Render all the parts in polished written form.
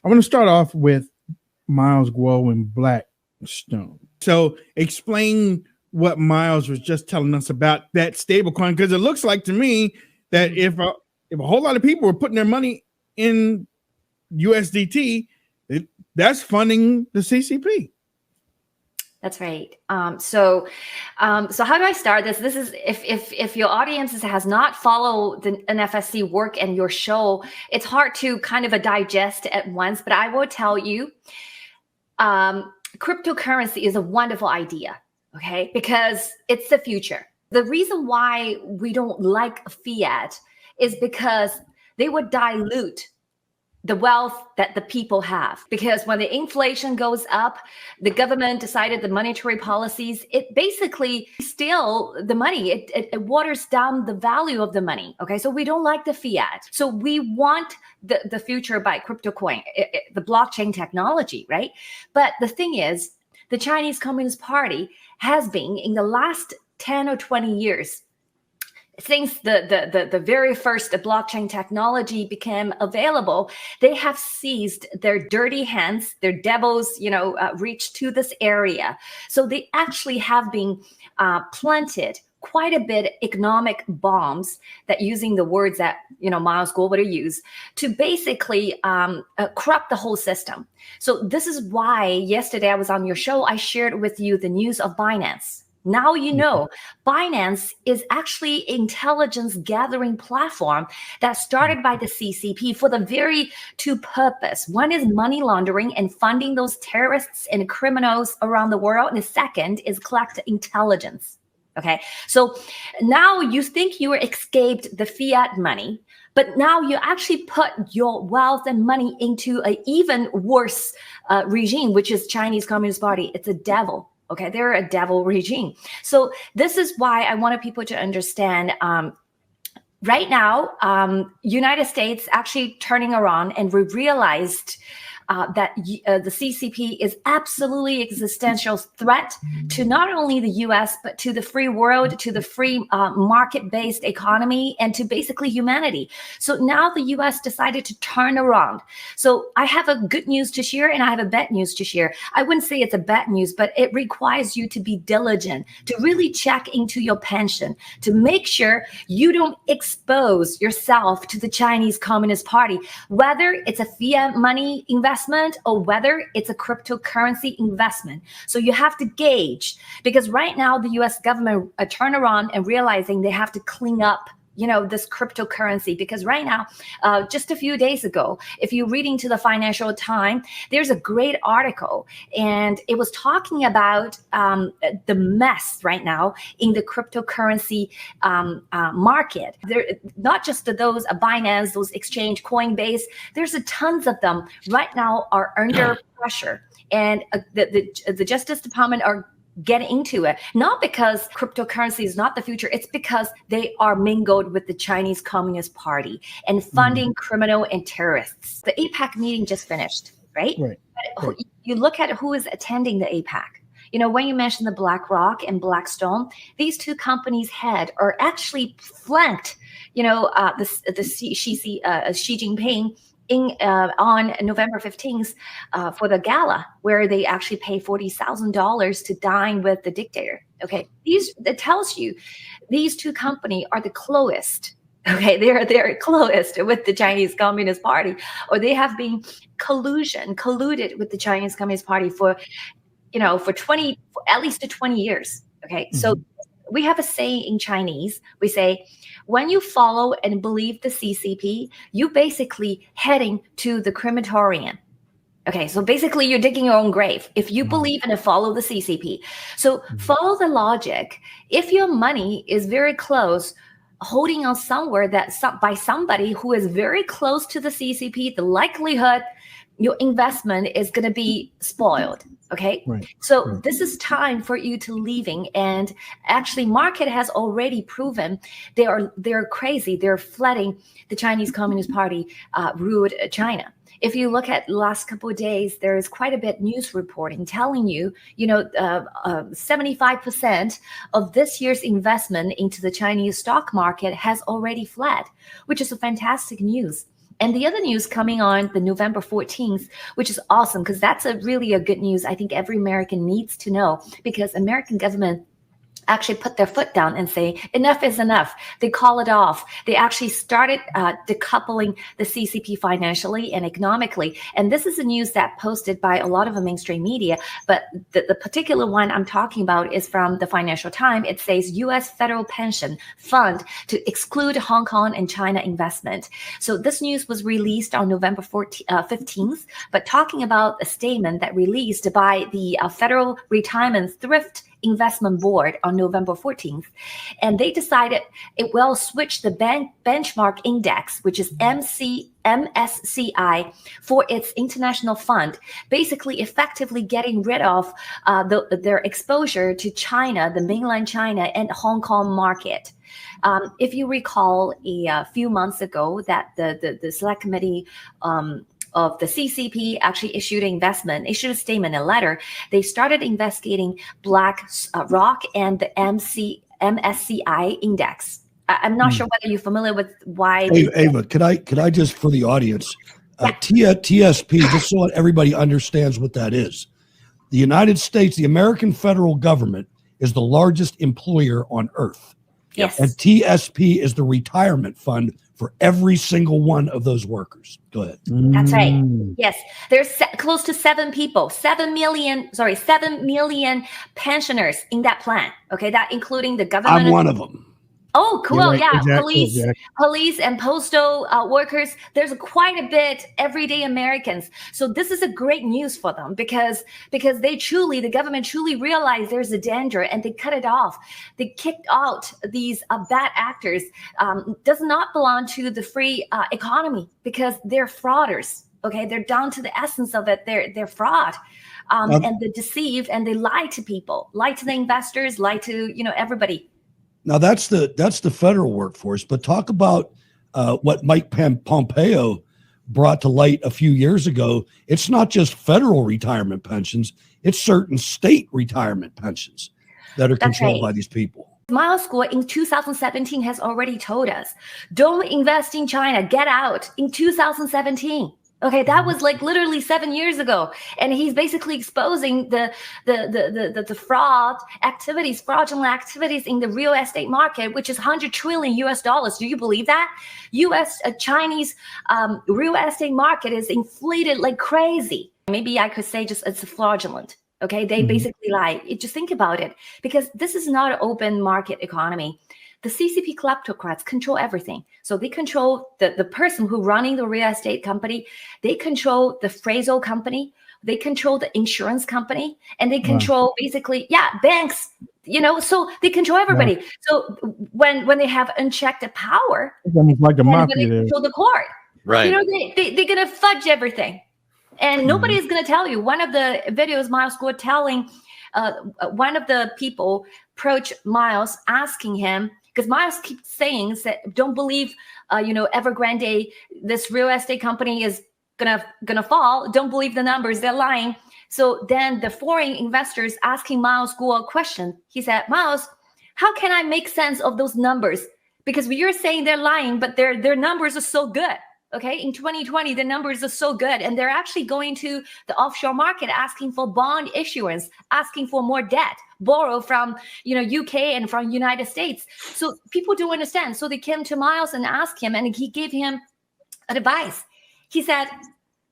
I want to start off with Miles Guo and Blackstone. So explain what Miles was just telling us about that stablecoin, because it looks like to me that if a whole lot of people were putting their money in USDT, that's funding the CCP. That's right. So how do I start this? This is if your audience has not followed the NFSC work and your show, it's hard to kind of digest at once. But I will tell you, cryptocurrency is a wonderful idea, okay? Because it's the future. The reason why we don't like fiat is because they would dilute the wealth that the people have. Because when the inflation goes up, the government decided the monetary policies, it basically steal the money. It waters down the value of the money. Okay, so we don't like the fiat. So we want the future by crypto coin, the blockchain technology, right? But the thing is, the Chinese Communist Party has been, in the last 10 or 20 years, since the very first blockchain technology became available, they have seized their dirty hands, their devils, reach to this area. So they actually have been planted quite a bit economic bombs, that using the words that Miles Guo would use, to basically corrupt the whole system. So this is why yesterday I was on your show, I shared with you the news of Binance. Now you know, Binance is actually intelligence gathering platform that started by the CCP for the very two purpose. One is money laundering and funding those terrorists and criminals around the world. And the second is collect intelligence. Okay, so now you think you escaped the fiat money, but now you actually put your wealth and money into an even worse regime, which is Chinese Communist Party. It's a devil. Okay, they're a devil regime. So this is why I wanted people to understand right now, United States actually turning around, and we realized that the CCP is absolutely existential threat to not only the US, but to the free world, to the free market-based economy, and to basically humanity. So now the US decided to turn around. So I have a good news to share, and I have a bad news to share. I wouldn't say it's a bad news, but it requires you to be diligent, to really check into your pension, to make sure you don't expose yourself to the Chinese Communist Party, whether it's a fiat money investment or whether it's a cryptocurrency investment. So you have to gauge, because right now the US government turn around and realizing they have to clean up this cryptocurrency, because right now, just a few days ago, if you're reading to the Financial Times, there's a great article, and it was talking about the mess right now in the cryptocurrency market. There, not just those Binance, those exchange, Coinbase, there's tons of them right now are under pressure, and the Justice Department are get into it, not because cryptocurrency is not the future, it's because they are mingled with the Chinese Communist Party and funding criminal and terrorists. The APEC meeting just finished, right? But you look at who is attending the APEC. When you mentioned the BlackRock and Blackstone, these two companies' head are actually flanked, the Xi Jinping on November 15th for the gala, where they actually pay $40,000 to dine with the dictator. Okay, it tells you these two companies are the closest. Okay, they're closest with the Chinese Communist Party, or they have been colluded with the Chinese Communist Party for at least 20 years. Okay, so we have a saying in Chinese. We say, when you follow and believe the CCP, you basically heading to the crematorium. Okay, so basically you're digging your own grave if you believe and follow the CCP. So follow the logic. If your money is very close, holding on somewhere by somebody who is very close to the CCP, the likelihood your investment is going to be spoiled. Okay. So this is time for you to leaving. And actually market has already proven they're crazy. They're flooding the Chinese Communist Party, ruled China. If you look at the last couple of days, there is quite a bit news reporting telling you, 75% of this year's investment into the Chinese stock market has already fled, which is a fantastic news. And the other news coming on the November 14th, which is awesome because that's really a good news. I think every American needs to know, because American government actually put their foot down and say enough is enough. They call it off. They actually started decoupling the CCP financially and economically. And this is a news that posted by a lot of the mainstream media. But the particular one I'm talking about is from the Financial Times. It says U.S. federal pension fund to exclude Hong Kong and China investment. So this news was released on November 15th, but talking about a statement that released by the Federal Retirement Thrift Investment Board on November 14th, and they decided it will switch the benchmark index, which is MSCI, for its international fund, basically effectively getting rid of their exposure to China, the mainland China, and Hong Kong market. If you recall, a few months ago, that the select committee of the CCP actually issued a statement, a letter. They started investigating BlackRock and the MSCI index. I'm not sure whether you're familiar with why. Ava, could I just, for the audience, TSP, just so everybody understands what that is. The United States, the American federal government, is the largest employer on earth. Yes. And TSP is the retirement fund for every single one of those workers. Go ahead. That's right. Yes. There's close to 7 million pensioners in that plan. Okay. That including the government. I'm one of them. Oh, cool. Right, Yeah. exactly. Police and postal workers. There's quite a bit everyday Americans. So this is a great news for them because the government truly realized there's a danger and they cut it off. They kicked out these bad actors. Does not belong to the free economy because they're frauders. Okay. They're down to the essence of it. They're fraud. And they deceive and they lie to people, lie to the investors, lie to, everybody. Now that's the federal workforce, but talk about what Mike Pompeo brought to light a few years ago. It's not just federal retirement pensions; it's certain state retirement pensions that are controlled by these people. Miles Guo in 2017 has already told us, don't invest in China, get out in 2017. Okay, that was like literally 7 years ago. And he's basically exposing the fraudulent activities in the real estate market, which is $100 trillion US. Do you believe that? Chinese real estate market is inflated like crazy. Maybe I could say just it's fraudulent. Okay, they basically lie. Just think about it, because this is not an open market economy. The CCP kleptocrats control everything. So they control the person who running the real estate company. They control the appraisal company. They control the insurance company, and they control banks. So they control everybody. Wow. So when they have unchecked power, it's almost like a mafia. They control the court. Right. They're gonna fudge everything, and nobody is gonna tell you. One of the videos, Miles Guo telling one of the people approached Miles, asking him. Because Miles keeps saying that don't believe, Evergrande, this real estate company is gonna fall. Don't believe the numbers; they're lying. So then the foreign investors asking Miles Guo a question. He said, "Miles, how can I make sense of those numbers? Because you're saying they're lying, but their numbers are so good. Okay, in 2020, the numbers are so good, and they're actually going to the offshore market asking for bond issuance, asking for more debt, borrow from UK and from United States. So people don't understand. So they came to Miles and asked him, and he gave him advice. He said,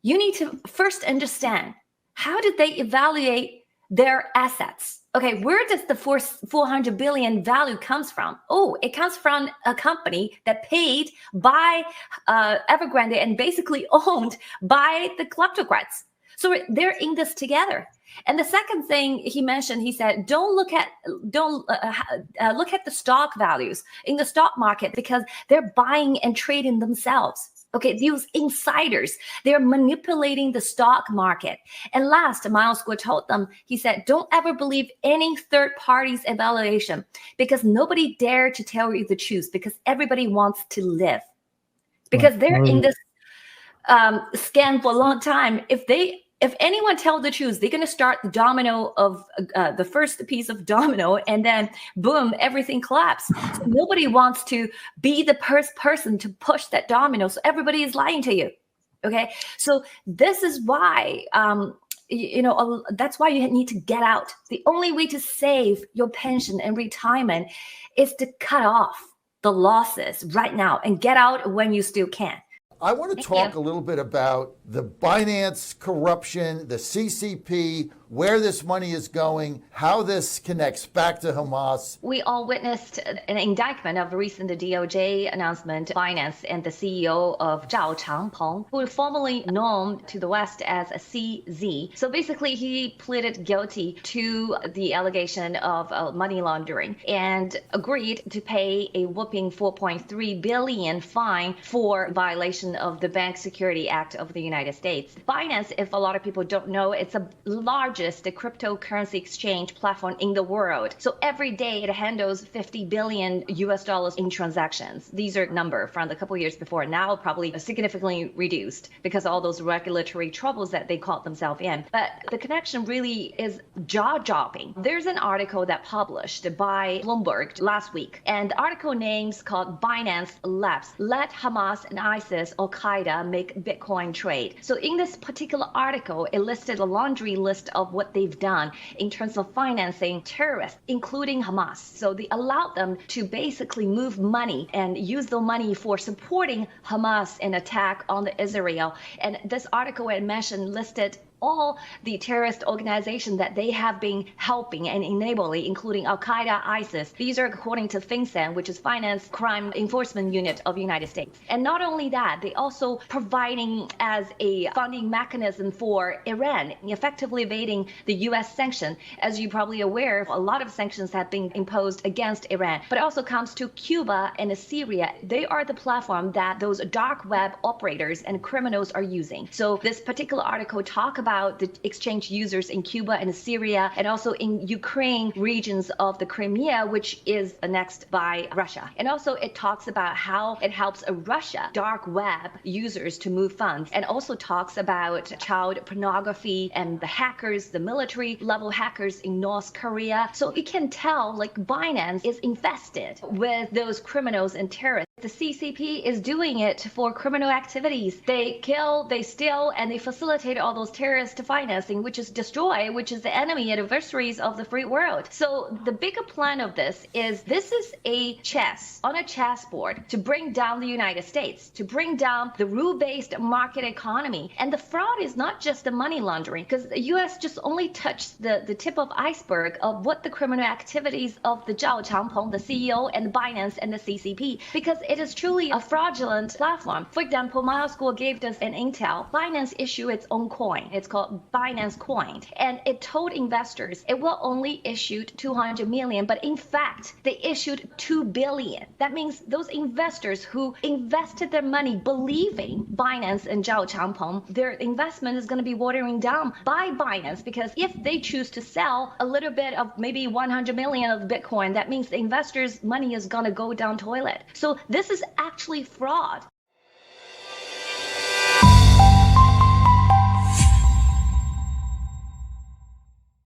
you need to first understand, how did they evaluate their assets? Okay, where does the 400 billion value comes from? Oh, it comes from a company that paid by Evergrande and basically owned by the kleptocrats. So they're in this together. And the second thing he mentioned, he said, don't look at the stock values in the stock market, because they're buying and trading themselves. Okay, these insiders, they're manipulating the stock market. And last, Miles Guo told them, he said, don't ever believe any third party's evaluation, because nobody dare to tell you the truth, because everybody wants to live. Because they're in this scam for a long time. If they If anyone tells the truth, they're going to start the domino of the first piece of domino, and then boom, everything collapses. So nobody wants to be the first person to push that domino. So everybody is lying to you. Okay. So this is why, that's why you need to get out. The only way to save your pension and retirement is to cut off the losses right now and get out when you still can. I want to talk a little bit about the Binance corruption, the CCP, where this money is going, how this connects back to Hamas. We all witnessed an indictment of a recent DOJ announcement, Binance and the CEO of Zhao Changpeng, who is formerly known to the West as a CZ. So basically, he pleaded guilty to the allegation of money laundering and agreed to pay a whopping $4.3 billion fine for violation of the Bank Security Act of the United States. Binance, if a lot of people don't know, it's the largest cryptocurrency exchange platform in the world. So every day it handles $50 billion in transactions. These are number from the couple of years before, now probably significantly reduced because of all those regulatory troubles that they caught themselves in. But the connection really is jaw-dropping. There's an article that published by Bloomberg last week, and the article names called Binance Labs, Let Hamas and ISIS Al-Qaeda Make Bitcoin Trade. So in this particular article, it listed a laundry list of what they've done in terms of financing terrorists, including Hamas. So they allowed them to basically move money and use the money for supporting Hamas in attack on the Israel. And this article I mentioned listed all the terrorist organizations that they have been helping and enabling, including Al-Qaeda, ISIS. These are according to FinCEN, which is Finance Crime Enforcement Unit of the United States. And not only that, they also providing as a funding mechanism for Iran, effectively evading the U.S. sanction. As you're probably aware, a lot of sanctions have been imposed against Iran. But it also comes to Cuba and Syria. They are the platform that those dark web operators and criminals are using. So this particular article talks about the exchange users in Cuba and Syria, and also in Ukraine regions of the Crimea, which is annexed by Russia. And also it talks about how it helps Russia dark web users to move funds, and also talks about child pornography and the hackers, the military level hackers in North Korea. So you can tell like Binance is infested with those criminals and terrorists. The CCP is doing it for criminal activities. They kill, they steal, and they facilitate all those terrorist financing, which is destroy, which is the enemy adversaries of the free world. So the bigger plan of this is a chess on a chessboard to bring down the United States, to bring down the rule-based market economy. And the fraud is not just the money laundering, because the U.S. just only touched the tip of iceberg of what the criminal activities of the Zhao Changpeng, the CEO, and Binance and the CCP, because it is truly a fraudulent platform. For example, Miles School gave us an intel. Binance issued its own coin. It's called Binance Coin. And it told investors it will only issue 200 million, but in fact, they issued 2 billion. That means those investors who invested their money believing Binance and Zhao Changpeng, their investment is going to be watering down by Binance, because if they choose to sell a little bit of maybe 100 million of Bitcoin, that means the investors' money is going to go down toilet. So this is actually fraud.